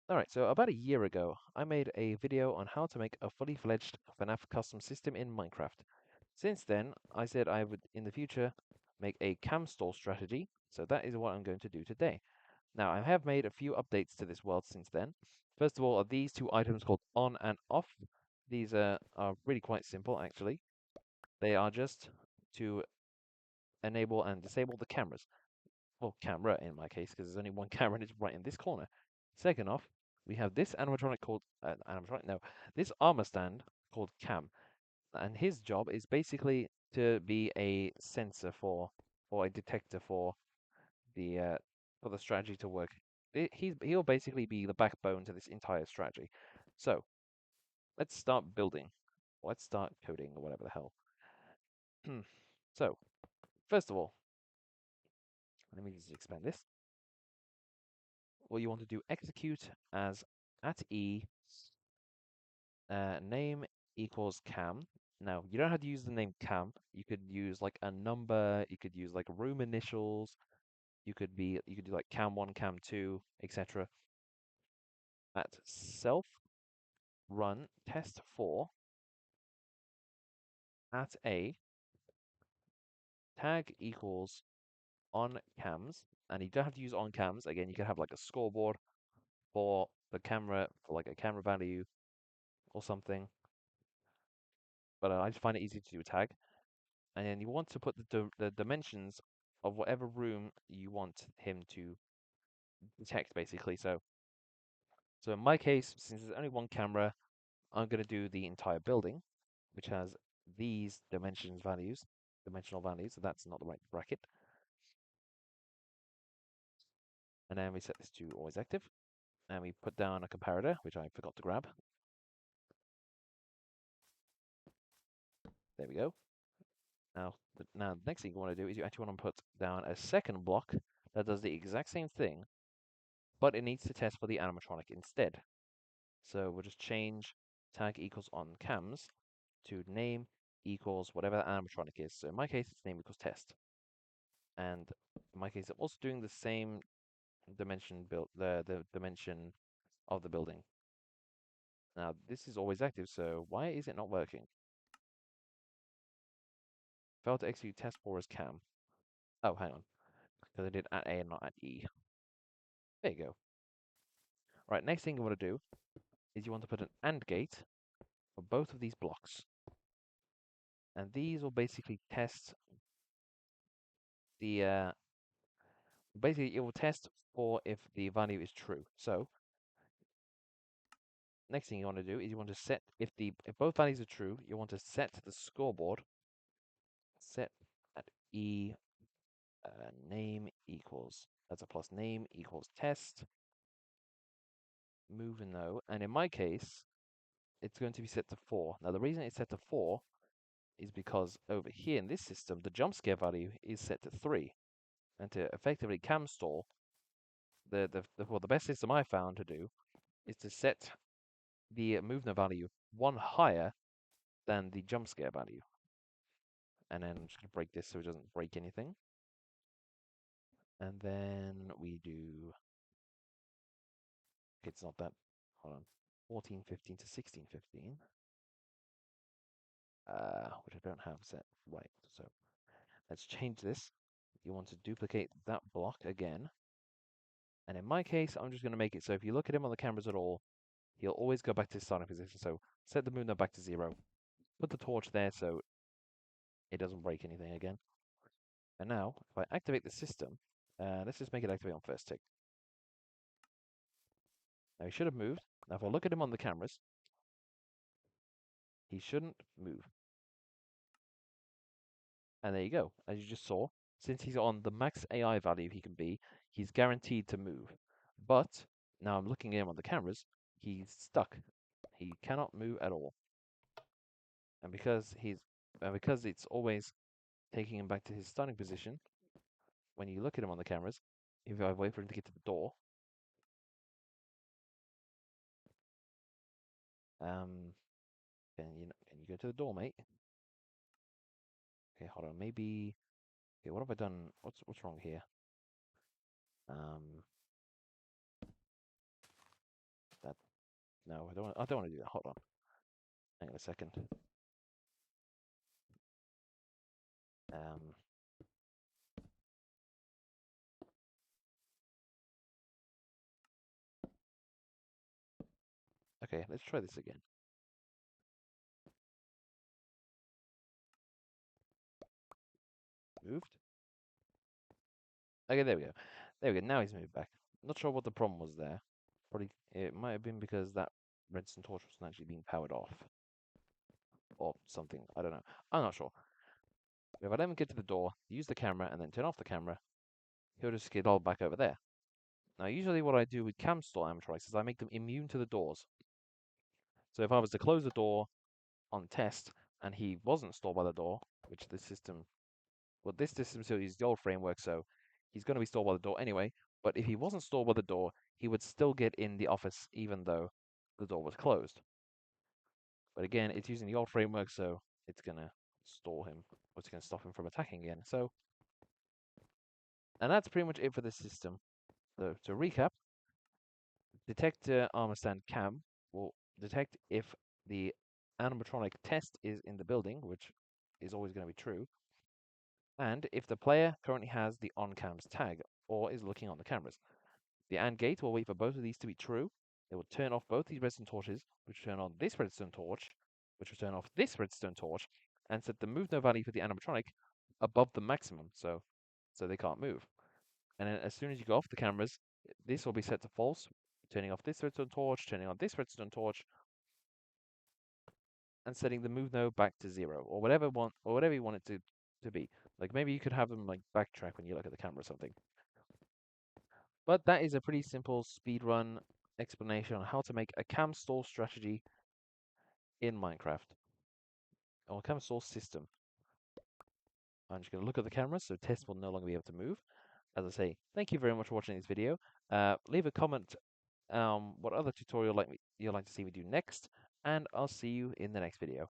Alright, so about a year ago, I made a video on how to make a fully fledged FNAF custom system in Minecraft. Since then, I said I would, in the future, make a cam stall strategy, so that is what I'm going to do today. Now, I have made a few updates to this world since then. First of all, are these two items called on and off. These are really quite simple, actually. They are just to enable and disable the cameras. Well, camera in my case, because there's only one camera and it's right in this corner. Second off, we have this animatronic called this armor stand called Cam, and his job is basically to be a sensor for or a detector the uh, for the strategy to work. He'll basically be the backbone to this entire strategy. So let's start building. Let's start coding or whatever the hell. So first of all, let me just expand this. What you want to do, execute as @e name equals cam. Now, you don't have to use the name cam. You could use like a number, you could use like room initials, you could do like cam1, cam2, etc. At self run test4 at a tag equals on cams, and you don't have to use on cams. Again, you can have like a scoreboard for the camera, for like a camera value or something. But I just find it easy to do a tag. And then you want to put the dimensions of whatever room you want him to detect, basically. So in my case, since there's only one camera, I'm going to do the entire building, which has these dimensional values. So that's not the right bracket. And then we set this to always active, and we put down a comparator, which I forgot to grab. There we go. Now the next thing you want to do is you actually want to put down a second block that does the exact same thing, but it needs to test for the animatronic instead. So we'll just change tag equals on cams to name equals whatever the animatronic is. So in my case, it's name equals test. And in my case, I'm also doing the same dimension the dimension of the building. Now this is always active, so why is it not working? Failed to execute test 4 as cam. Oh, hang on, because I did at A and not at E. There you go. Right, next thing you want to do is you want to put an AND gate for both of these blocks. And these will basically test the basically it will test for if the value is true. So next thing you want to do is you want to set if both values are true, you want to set the scoreboard set at e name equals that's a plus name equals test move and no, and in my case it's going to be set to 4. Now the reason it's set to 4 is because over here in this system the jump scare value is set to 3, and to effectively cam stall the best system I found to do is to set the movement value one higher than the jump scare value. And then I'm just going to break this so it doesn't break anything. And then we do, okay, it's not that, hold on, 1415 to 1615, which I don't have set right. So let's change this. You want to duplicate that block again. And in my case, I'm just going to make it so if you look at him on the cameras at all, he'll always go back to his starting position. So set the movement back to 0. Put the torch there so it doesn't break anything again. And now, if I activate the system, let's just make it activate on first tick. Now he should have moved. Now if I look at him on the cameras, he shouldn't move. And there you go. As you just saw, since he's on the max AI value he can be, he's guaranteed to move. But now I'm looking at him on the cameras, he's stuck. He cannot move at all. And because it's always taking him back to his starting position, when you look at him on the cameras, if I wait for him to get to the door, um, can you go to the door, mate? Okay, hold on. Maybe. Okay, what have I done? What's wrong here? Um, No, I don't. I don't want to do that. Hold on. Hang on a second. Um. Okay, let's try this again. Moved. Okay, there we go. There we go. Now he's moved back. Not sure what the problem was there. Probably it might have been because that redstone torch wasn't actually being powered off or something. I don't know. I'm not sure. If I let him get to the door, use the camera, and then turn off the camera, he'll just get all back over there. Now, usually what I do with cam stall animatronics is I make them immune to the doors. So if I was to close the door on test and he wasn't stalled by the door, which this system, well, this system still uses the old framework, so he's going to be stalled by the door anyway. But if he wasn't stalled by the door, he would still get in the office even though the door was closed. But again, it's using the old framework, so it's going to stall him, or it's going to stop him from attacking again. So, and that's pretty much it for this system. So to recap, detect armor stand cam will detect if the animatronic test is in the building, which is always going to be true, and if the player currently has the on-cams tag or is looking on the cameras. The AND gate will wait for both of these to be true. It will turn off both these redstone torches, which will turn on this redstone torch, which will turn off this redstone torch, and set the move no value for the animatronic above the maximum, so they can't move. And then as soon as you go off the cameras, this will be set to false, turning off this redstone torch, turning on this redstone torch, and setting the move no back to 0, or whatever you want it to be. Like maybe you could have them like backtrack when you look at the camera or something. But that is a pretty simple speedrun explanation on how to make a cam stall strategy in Minecraft, or a cam stall system. I'm just going to look at the camera, so Tess will no longer be able to move. As I say, thank you very much for watching this video. Leave a comment what other tutorial you'd like to see me do next, and I'll see you in the next video.